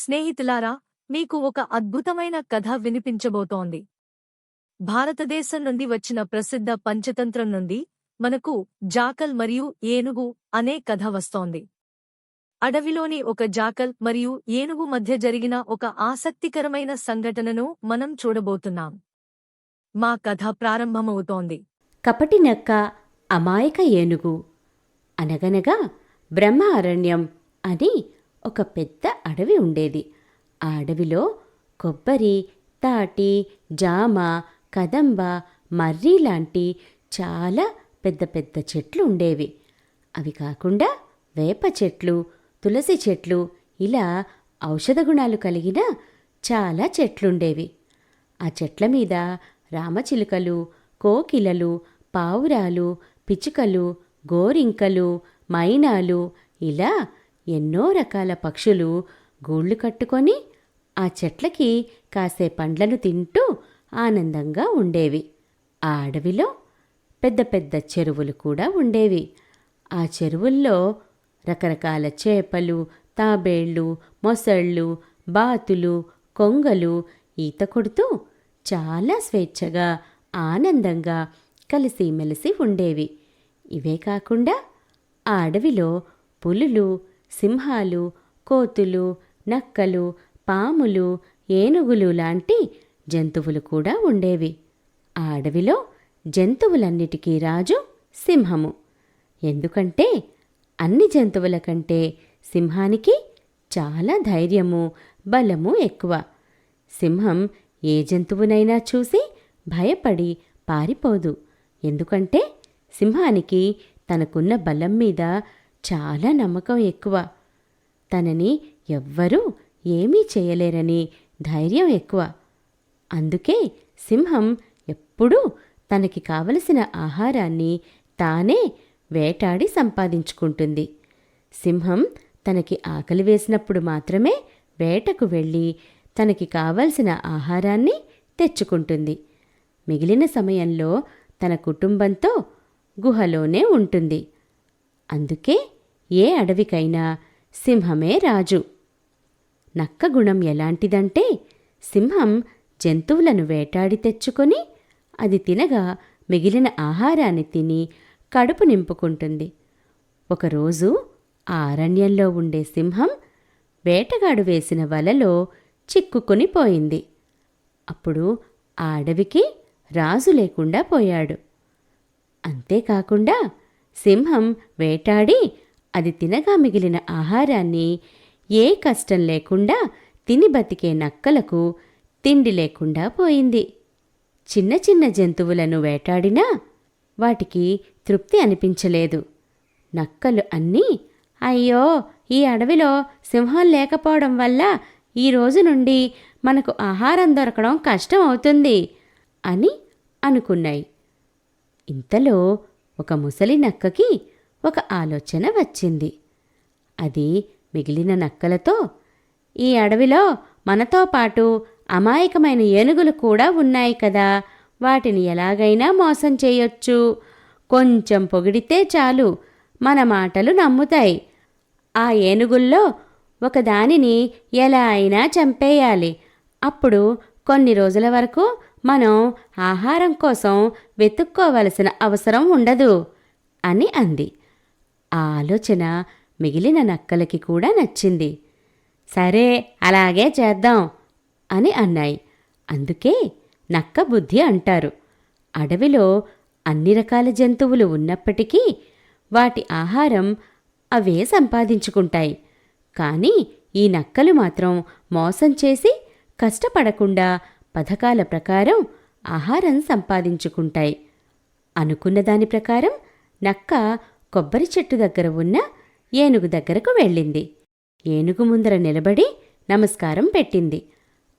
స్నేహితులారా, మీకు ఒక అద్భుతమైన కథ వినిపించబోతోంది. భారతదేశం నుండి వచ్చిన ప్రసిద్ధ పంచతంత్రం నుండి మనకు జాకల్ మరియు ఏనుగు అనే కథ వస్తోంది. అడవిలోని ఒక జాకల్ మరియు ఏనుగు మధ్య జరిగిన ఒక ఆసక్తికరమైన సంఘటనను మనం చూడబోతున్నాం. మా కథ ప్రారంభమవుతోంది. కపటి నక్క, అమాయక ఏనుగు. అనగనగా బ్రహ్మ అరణ్యం అని ఒక పెద్ద అడవి ఉండేది. ఆ అడవిలో కొబ్బరి, తాటి, జామ, కదంబ, మర్రి లాంటి చాలా పెద్ద పెద్ద చెట్లు ఉండేవి. అవి కాకుండా వేప చెట్లు, తులసి చెట్లు, ఇలా ఔషధ గుణాలు కలిగిన చాలా చెట్లుండేవి. ఆ చెట్ల మీద రామచిలుకలు, కోకిలలు, పావురాలు, పిచ్చుకలు, గోరింకలు, మైనాలు, ఇలా ఎన్నో రకాల పక్షులు గూళ్ళు కట్టుకొని ఆ చెట్లకి కాసే పండ్లను తింటూ ఆనందంగా ఉండేవి. ఆ అడవిలో పెద్ద పెద్ద చెరువులు కూడా ఉండేవి. ఆ చెరువుల్లో రకరకాల చేపలు, తాబేళ్లు, మొసళ్ళు, బాతులు, కొంగలు ఈత కొడుతూ చాలా స్వేచ్ఛగా ఆనందంగా కలిసిమెలిసి ఉండేవి. ఇవే కాకుండా ఆ అడవిలో పులులు, సింహాలు, కోతులు, నక్కలు, పాములు, ఏనుగులు లాంటి జంతువులు కూడా ఉండేవి. ఆ అడవిలో జంతువులన్నిటికీ రాజు సింహము. ఎందుకంటే అన్ని జంతువుల కంటే సింహానికి చాలా ధైర్యము, బలము ఎక్కువ. సింహం ఏ జంతువునైనా చూసి భయపడి పారిపోదు. ఎందుకంటే సింహానికి తనకున్న బలం మీద చాలా నమ్మకం ఎక్కువ. తనని ఎవ్వరూ ఏమీ చేయలేరని ధైర్యం ఎక్కువ. అందుకే సింహం ఎప్పుడూ తనకి కావలసిన ఆహారాన్ని తానే వేటాడి సంపాదించుకుంటుంది. సింహం తనకి ఆకలి వేసినప్పుడు మాత్రమే వేటకు వెళ్ళి తనకి కావలసిన ఆహారాన్ని తెచ్చుకుంటుంది. మిగిలిన సమయంలో తన కుటుంబంతో గుహలోనే ఉంటుంది. అందుకే ఏ అడవికైనా సింహమే రాజు. నక్క గుణం ఎలాంటిదంటే సింహం జంతువులను వేటాడి తెచ్చుకొని అది తినగా మిగిలిన ఆహారాన్ని తిని కడుపు నింపుకుంటుంది. ఒకరోజు ఆ అరణ్యంలో ఉండే సింహం వేటగాడు వేసిన వలలో చిక్కుకొని పోయింది. అప్పుడు ఆ అడవికి రాజు లేకుండా పోయాడు. అంతేకాకుండా సింహం వేటాడి అది తినగా మిగిలిన ఆహారాన్ని ఏ కష్టం లేకుండా తిని బతికే నక్కలకు తిండి లేకుండా పోయింది. చిన్న చిన్న జంతువులను వేటాడినా వాటికి తృప్తి అనిపించలేదు. నక్కలు అన్నీ అయ్యో, ఈ అడవిలో సింహం లేకపోవడం వల్ల ఈ రోజు నుండి మనకు ఆహారం దొరకడం కష్టం అవుతుంది అని అనుకున్నాయి. ఇంతలో ఒక ముసలి నక్కకి ఒక ఆలోచన వచ్చింది. అది మిగిలిన నక్కలతో, ఈ అడవిలో మనతో పాటు అమాయకమైన ఏనుగులు కూడా ఉన్నాయి కదా, వాటిని ఎలాగైనా మోసం చేయొచ్చు. కొంచెం పొగిడితే చాలు, మన మాటలు నమ్ముతాయి. ఆ ఏనుగుల్లో ఒకదానిని ఎలా అయినా చంపేయాలి. అప్పుడు కొన్ని రోజుల వరకు మనం ఆహారం కోసం వెతుక్కోవలసిన అవసరం ఉండదు అని అంది. ఆ ఆలోచన మిగిలిన నక్కలకి కూడా నచ్చింది. సరే, అలాగే చేద్దాం అని అన్నాయి. అందుకే నక్క బుద్ధి అంటారు. అడవిలో అన్ని రకాల జంతువులు ఉన్నప్పటికీ వాటి ఆహారం అవే సంపాదించుకుంటాయి. కానీ ఈ నక్కలు మాత్రం మోసం చేసి కష్టపడకుండా పథకాల ప్రకారం ఆహారం సంపాదించుకుంటాయి. అనుకున్న దాని ప్రకారం నక్క కొబ్బరి చెట్టు దగ్గర ఉన్న ఏనుగు దగ్గరకు వెళ్ళింది. ఏనుగు ముందర నిలబడి నమస్కారం పెట్టింది.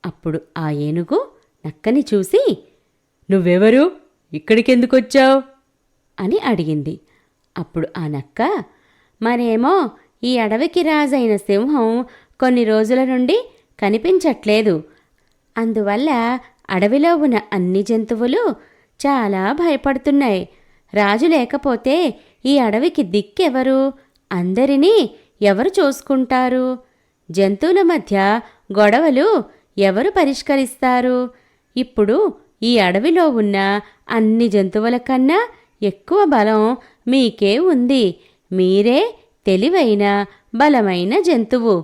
అప్పుడు ఆ ఏనుగు నక్కని చూసి, నువ్వెవరు? ఇక్కడికెందుకొచ్చావు అని అడిగింది. అప్పుడు ఆ నక్క, మరేమో ఈ అడవికి రాజైన సింహం కొన్ని రోజుల నుండి కనిపించట్లేదు. అందువల్ల అడవిలో ఉన్న అన్ని జంతువులు చాలా భయపడుతున్నాయి. రాజు లేకపోతే ఈ అడవికి దిక్కెవరు? అందరినీ ఎవరు చూసుకుంటారు? జంతువుల మధ్య గొడవలు ఎవరు పరిష్కరిస్తారు? ఇప్పుడు ఈ అడవిలో ఉన్న అన్ని జంతువుల కన్నా ఎక్కువ బలం మీకే ఉంది. మీరే తెలివైన, బలమైన జంతువు.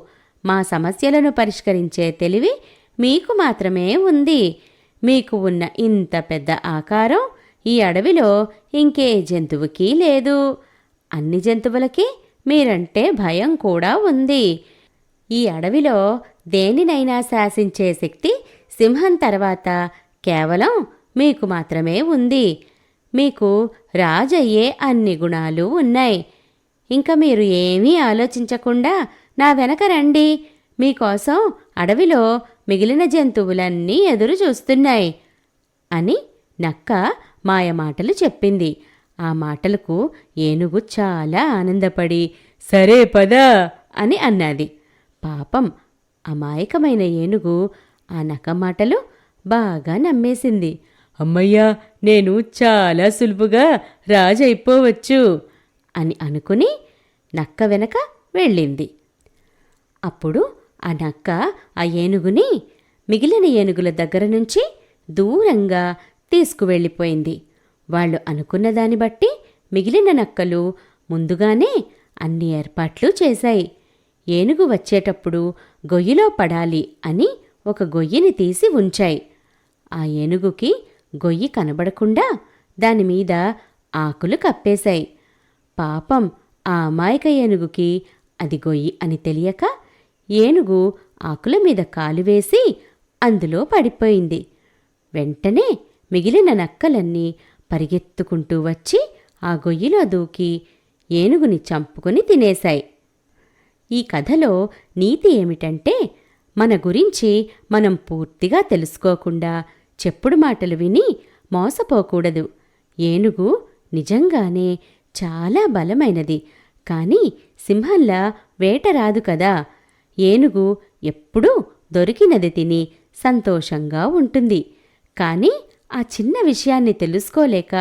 మా సమస్యలను పరిష్కరించే తెలివి మీకు మాత్రమే ఉంది. మీకు ఉన్న ఇంత పెద్ద ఆకారం ఈ అడవిలో ఇంకే జంతువుకి లేదు. అన్ని జంతువులకి మీరంటే భయం కూడా ఉంది. ఈ అడవిలో దేనినైనా శాసించే శక్తి సింహం తర్వాత కేవలం మీకు మాత్రమే ఉంది. మీకు రాజయ్యే అన్ని గుణాలు ఉన్నాయి. ఇంక మీరు ఏమీ ఆలోచించకుండా నా వెనక రండి. మీకోసం అడవిలో మిగిలిన జంతువులన్నీ ఎదురు చూస్తున్నాయి అని నక్క మాయమాటలు చెప్పింది. ఆ మాటలకు ఏనుగు చాలా ఆనందపడి సరే పదా అని అన్నది. పాపం అమాయకమైన ఏనుగు ఆ నక్క మాటలు బాగా నమ్మేసింది. అమ్మయ్యా, నేను చాలా సులువుగా రాజైపోవచ్చు అని అనుకుని నక్క వెనక వెళ్ళింది. అప్పుడు ఆ నక్క ఆ ఏనుగుని మిగిలిన ఏనుగుల దగ్గర నుంచి దూరంగా తీసుకువెళ్ళిపోయింది. వాళ్ళు అనుకున్న దాన్ని బట్టి మిగిలిన నక్కలు ముందుగానే అన్ని ఏర్పాట్లు చేశాయి. ఏనుగు వచ్చేటప్పుడు గొయ్యిలో పడాలి అని ఒక గొయ్యిని తీసి ఉంచాయి. ఆ ఏనుగుకి గొయ్యి కనబడకుండా దానిమీద ఆకులు కప్పేశాయి. పాపం ఆ అమాయక ఏనుగుకి అది గొయ్యి అని తెలియక ఏనుగు ఆకుల మీద కాలు వేసి అందులో పడిపోయింది. వెంటనే మిగిలిన నక్కలన్నీ పరిగెత్తుకుంటూ వచ్చి ఆ గొయ్యిలో దూకి ఏనుగుని చంపుకొని తినేశాయి. ఈ కథలో నీతి ఏమిటంటే, మన గురించి మనం పూర్తిగా తెలుసుకోకుండా చెప్పుడు మాటలు విని మోసపోకూడదు. ఏనుగు నిజంగానే చాలా బలమైనది, కానీ సింహంలా వేట రాదు కదా. ఏనుగు ఎప్పుడూ దొరికినది తిని సంతోషంగా ఉంటుంది. కానీ ఆ చిన్న విషయాన్ని తెలుసుకోలేక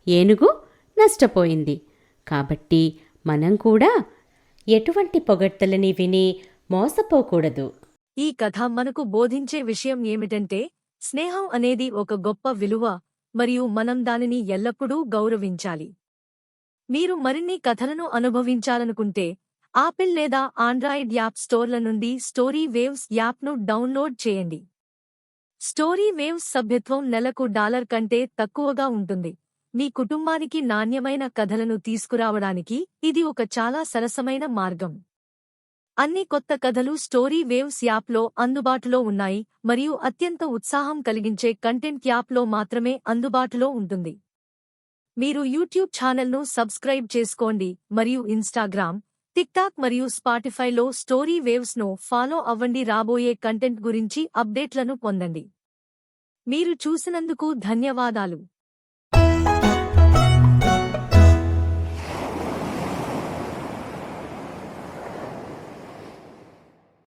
ఏనుగు నష్టపోయింది. కాబట్టి మనం కూడా ఎటువంటి పొగడ్తలని విని మోసపోకూడదు. ఈ కథ మనకు బోధించే విషయం ఏమిటంటే, స్నేహం అనేది ఒక గొప్ప విలువ మరియు మనం దానిని ఎల్లప్పుడూ గౌరవించాలి. మీరు మరిన్ని కథలను అనుభవించాలనుకుంటే ఆపిల్ లేదా ఆండ్రాయిడ్ యాప్ స్టోర్ల నుండి స్టోరీ వేవ్స్ యాప్ను డౌన్లోడ్ చేయండి. స్టోరీ వేవ్స్ సభ్యత్వం నెలకు $1 కంటే తక్కువగా ఉంటుంది. మీ కుటుంబానికి నాణ్యమైన కథలను తీసుకురావడానికి ఇది ఒక చాలా సరసమైన మార్గం. అన్ని కొత్త కథలు స్టోరీ వేవ్స్ యాప్లో అందుబాటులో ఉన్నాయి మరియు అత్యంత ఉత్సాహం కలిగించే కంటెంట్ యాప్లో మాత్రమే అందుబాటులో ఉంటుంది. మీరు యూట్యూబ్ ఛానల్ను సబ్స్క్రైబ్ చేసుకోండి మరియు ఇన్స్టాగ్రామ్, టిక్టాక్ మరియు స్పాటిఫైలో స్టోరీ వేవ్స్ను ఫాలో అవ్వండి. రాబోయే కంటెంట్ గురించి అప్డేట్లను పొందండి. మీరు చూసినందుకు ధన్యవాదాలు.